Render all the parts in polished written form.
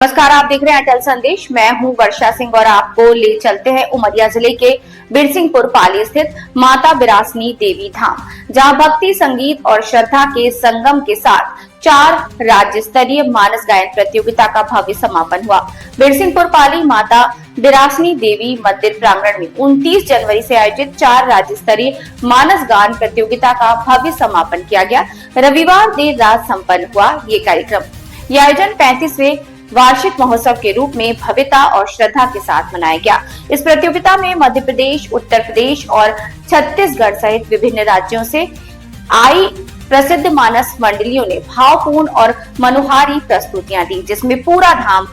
नमस्कार, आप देख रहे हैं अटल संदेश। मैं हूं वर्षा सिंह और आपको ले चलते हैं उमरिया जिले के बिरसिंहपुर पाली स्थित माता बिरासनी देवी धाम, जहां भक्ति, संगीत और श्रद्धा के संगम के साथ 4 राज्य स्तरीय मानस गायन प्रतियोगिता का भव्य समापन हुआ। बिरसिंहपुर पाली माता बिरासनी देवी मंदिर प्रांगण में 29 जनवरी से आयोजित 4 राज्य स्तरीय मानस गान प्रतियोगिता का भव्य समापन किया गया। रविवार देर रात संपन्न हुआ ये कार्यक्रम। यह आयोजन 35वें वार्षिक महोत्सव के रूप में भव्यता और श्रद्धा के साथ मनाया गया। इस प्रतियोगिता में मध्य प्रदेश, उत्तर प्रदेश और छत्तीसगढ़ सहित विभिन्न राज्यों से आई प्रसिद्ध मानस मंडलियों ने भावपूर्ण और मनोहारी प्रस्तुतियां दी, जिसमें पूरा धाम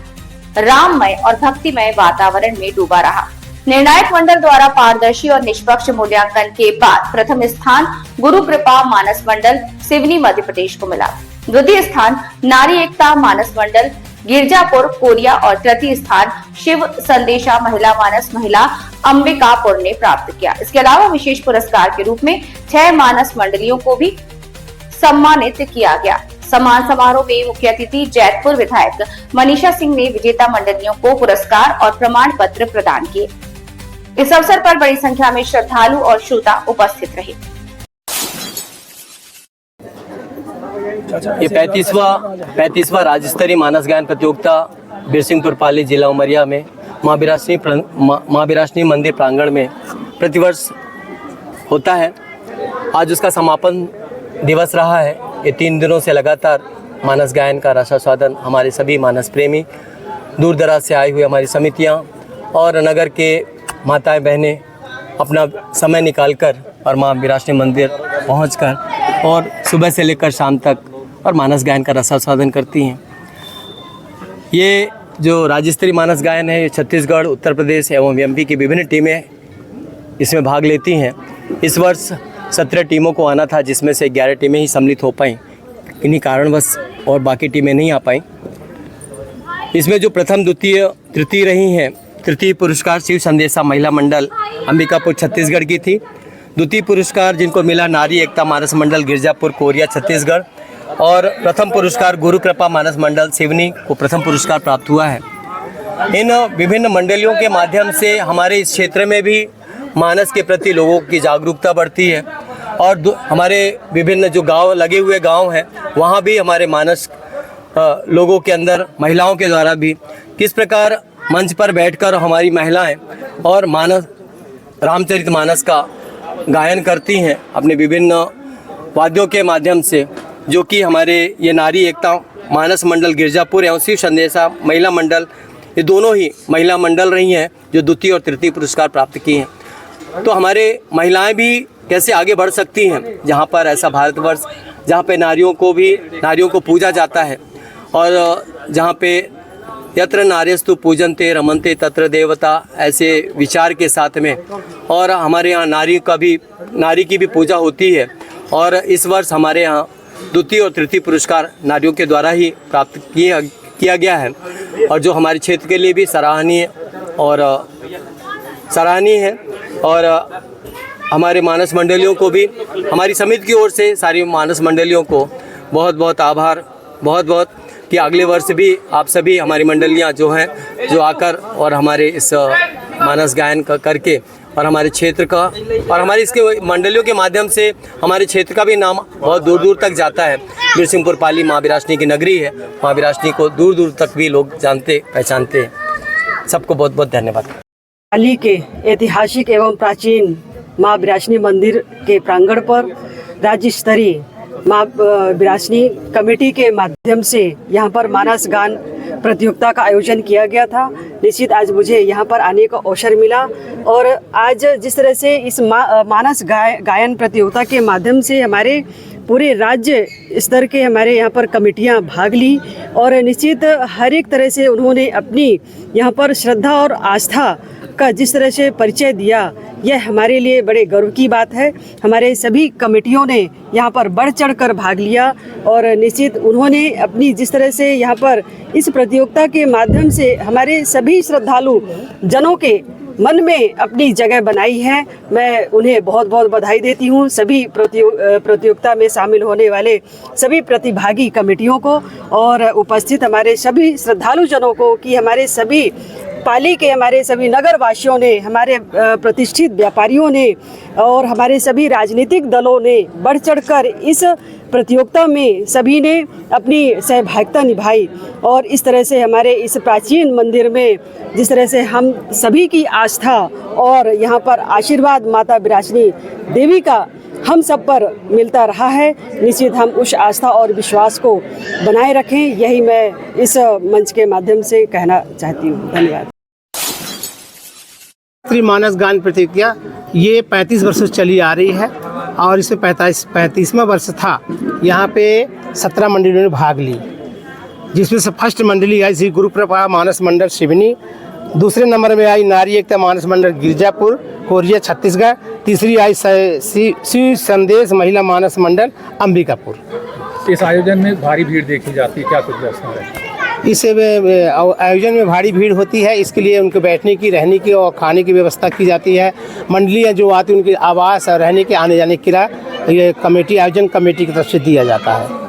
राममय और भक्तिमय वातावरण में डूबा रहा। निर्णायक मंडल द्वारा पारदर्शी और निष्पक्ष मूल्यांकन के बाद प्रथम स्थान गुरु कृपा मानस मंडल सिवनी मध्य प्रदेश को मिला। द्वितीय स्थान नारी एकता मानस मंडल गिरजापुर कोरिया और तृतीय स्थान शिव संदेशा महिला मानस महिला अंबिकापुर ने प्राप्त किया। इसके अलावा विशेष पुरस्कार के रूप में 6 मानस मंडलियों को भी सम्मानित किया गया। सम्मान समारोह में मुख्य अतिथि जैतपुर विधायक मनीषा सिंह ने विजेता मंडलियों को पुरस्कार और प्रमाण पत्र प्रदान किए। इस अवसर पर बड़ी संख्या में श्रद्धालु और श्रोता उपस्थित रहे। ये 35वां राज्य स्तरीय मानस गायन प्रतियोगिता बिरसिंहपुर पाली जिला उमरिया में माँ बिरासनी मंदिर प्रांगण में प्रतिवर्ष होता है। आज उसका समापन दिवस रहा है। ये 3 दिनों से लगातार मानस गायन का रसास्वादन हमारे सभी मानस प्रेमी, दूर दराज से आई हुई हमारी समितियाँ और नगर के माताएं बहनें अपना समय निकालकर और माँ बिरासनी मंदिर पहुंचकर और सुबह से लेकर शाम तक और मानस गायन का रसास्वादन करती हैं। ये जो राज्य स्तरीय मानस गायन है, ये छत्तीसगढ़, उत्तर प्रदेश एवं एमपी की विभिन्न टीमें इसमें भाग लेती हैं। इस वर्ष 17 टीमों को आना था, जिसमें से 11 टीमें ही सम्मिलित हो पाईं। इन्हीं कारणवश और बाकी टीमें नहीं आ पाईं। इसमें जो प्रथम, द्वितीय, तृतीय रही हैं, तृतीय पुरस्कार शिव संदेशा महिला मंडल अंबिकापुर छत्तीसगढ़ की थी। द्वितीय पुरस्कार जिनको मिला नारी एकता मानस मंडल गिरजापुर कोरिया छत्तीसगढ़, और प्रथम पुरस्कार गुरु कृपा मानस मंडल सिवनी को प्रथम पुरस्कार प्राप्त हुआ है। इन विभिन्न मंडलियों के माध्यम से हमारे इस क्षेत्र में भी मानस के प्रति लोगों की जागरूकता बढ़ती है और हमारे विभिन्न जो गांव लगे हुए गांव हैं, वहां भी हमारे मानस लोगों के अंदर, महिलाओं के द्वारा भी किस प्रकार मंच पर बैठकर हमारी महिलाएं और मानस रामचरित मानस का गायन करती हैं अपने विभिन्न वाद्यों के माध्यम से, जो कि हमारे ये नारी एकता मानस मंडल गिरजापुर एवं शिव संदेशा महिला मंडल, ये दोनों ही महिला मंडल रही हैं जो द्वितीय और तृतीय पुरस्कार प्राप्त किए हैं। तो हमारे महिलाएं भी कैसे आगे बढ़ सकती हैं, जहाँ पर ऐसा भारतवर्ष जहाँ पे नारियों को पूजा जाता है और जहाँ पे यत्र नार्यस्तु पूजन्ते रमन्ते तत्र देवता, ऐसे विचार के साथ में, और हमारे यहाँ नारी की भी पूजा होती है। और इस वर्ष हमारे यहाँ द्वितीय और तृतीय पुरस्कार नारियों के द्वारा ही प्राप्त किया गया है, और जो हमारे क्षेत्र के लिए भी सराहनीय है। और हमारे मानस मंडलियों को भी हमारी समिति की ओर से सारी मानस मंडलियों को बहुत बहुत आभार, बहुत कि अगले वर्ष भी आप सभी हमारी मंडलियां जो हैं, जो आकर और हमारे इस मानस गायन का करके और हमारे क्षेत्र का और हमारी इसके मंडलियों के माध्यम से हमारे क्षेत्र का भी नाम बहुत दूर दूर तक जाता है। बिरसिंहपुर पाली माँ बिरासनी की नगरी है। माँ बिरासनी को दूर दूर तक भी लोग जानते पहचानते हैं। सबको बहुत बहुत धन्यवाद। पाली के ऐतिहासिक एवं प्राचीन माँ बिरासनी मंदिर के प्रांगण पर राज्य स्तरीय माँ बिरासनी कमेटी के माध्यम से यहाँ पर मानस गान प्रतियोगिता का आयोजन किया गया था। निश्चित आज मुझे यहाँ पर आने का अवसर मिला और आज जिस तरह से इस मानस गायन प्रतियोगिता के माध्यम से हमारे पूरे राज्य स्तर के हमारे यहाँ पर कमेटियाँ भाग ली और निश्चित हर एक तरह से उन्होंने अपनी यहाँ पर श्रद्धा और आस्था का जिस तरह से परिचय दिया, यह हमारे लिए बड़े गर्व की बात है। हमारे सभी कमेटियों ने यहाँ पर बढ़ चढ़ कर भाग लिया और निश्चित उन्होंने अपनी जिस तरह से यहाँ पर इस प्रतियोगिता के माध्यम से हमारे सभी श्रद्धालु जनों के मन में अपनी जगह बनाई है। मैं उन्हें बहुत बहुत बधाई देती हूँ, सभी प्रतियोगिता में शामिल होने वाले सभी प्रतिभागी कमेटियों को और उपस्थित हमारे सभी श्रद्धालु जनों को कि हमारे सभी पाली के हमारे सभी नगर वासियों ने, हमारे प्रतिष्ठित व्यापारियों ने और हमारे सभी राजनीतिक दलों ने बढ़ चढ़कर इस प्रतियोगिता में सभी ने अपनी सहभागिता निभाई और इस तरह से हमारे इस प्राचीन मंदिर में जिस तरह से हम सभी की आस्था और यहाँ पर आशीर्वाद माता विरासनी देवी का हम सब पर मिलता रहा है, निश्चित हम उस आस्था और विश्वास को बनाए रखें, यही मैं इस मंच के माध्यम से कहना चाहती हूँ। धन्यवाद। राष्ट्रीय मानस गान प्रतियोगिता ये 35 वर्षों से चली आ रही है और इसमें 35वां वर्ष था। यहाँ पे 17 मंडलियों ने भाग ली, जिसमें से फर्स्ट मंडली आई श्री गुरु कृपा मानस मंडल सिवनी, दूसरे नंबर में आई नारी एकता मानस मंडल गिरजापुर कोरिया छत्तीसगढ़, तीसरी आई शिव संदेश महिला मानस मंडल अंबिकापुर। इस आयोजन में भारी भीड़ देखी जाती है, क्या कुछ व्यवस्था है? इस आयोजन में भारी भीड़ होती है, इसके लिए उनके बैठने की, रहने की और खाने की व्यवस्था की जाती है। मंडलियाँ जो आती हैं उनके आवास और रहने के, आने जाने के किराया ये कमेटी, आयोजन कमेटी की तरफ से दिया जाता है।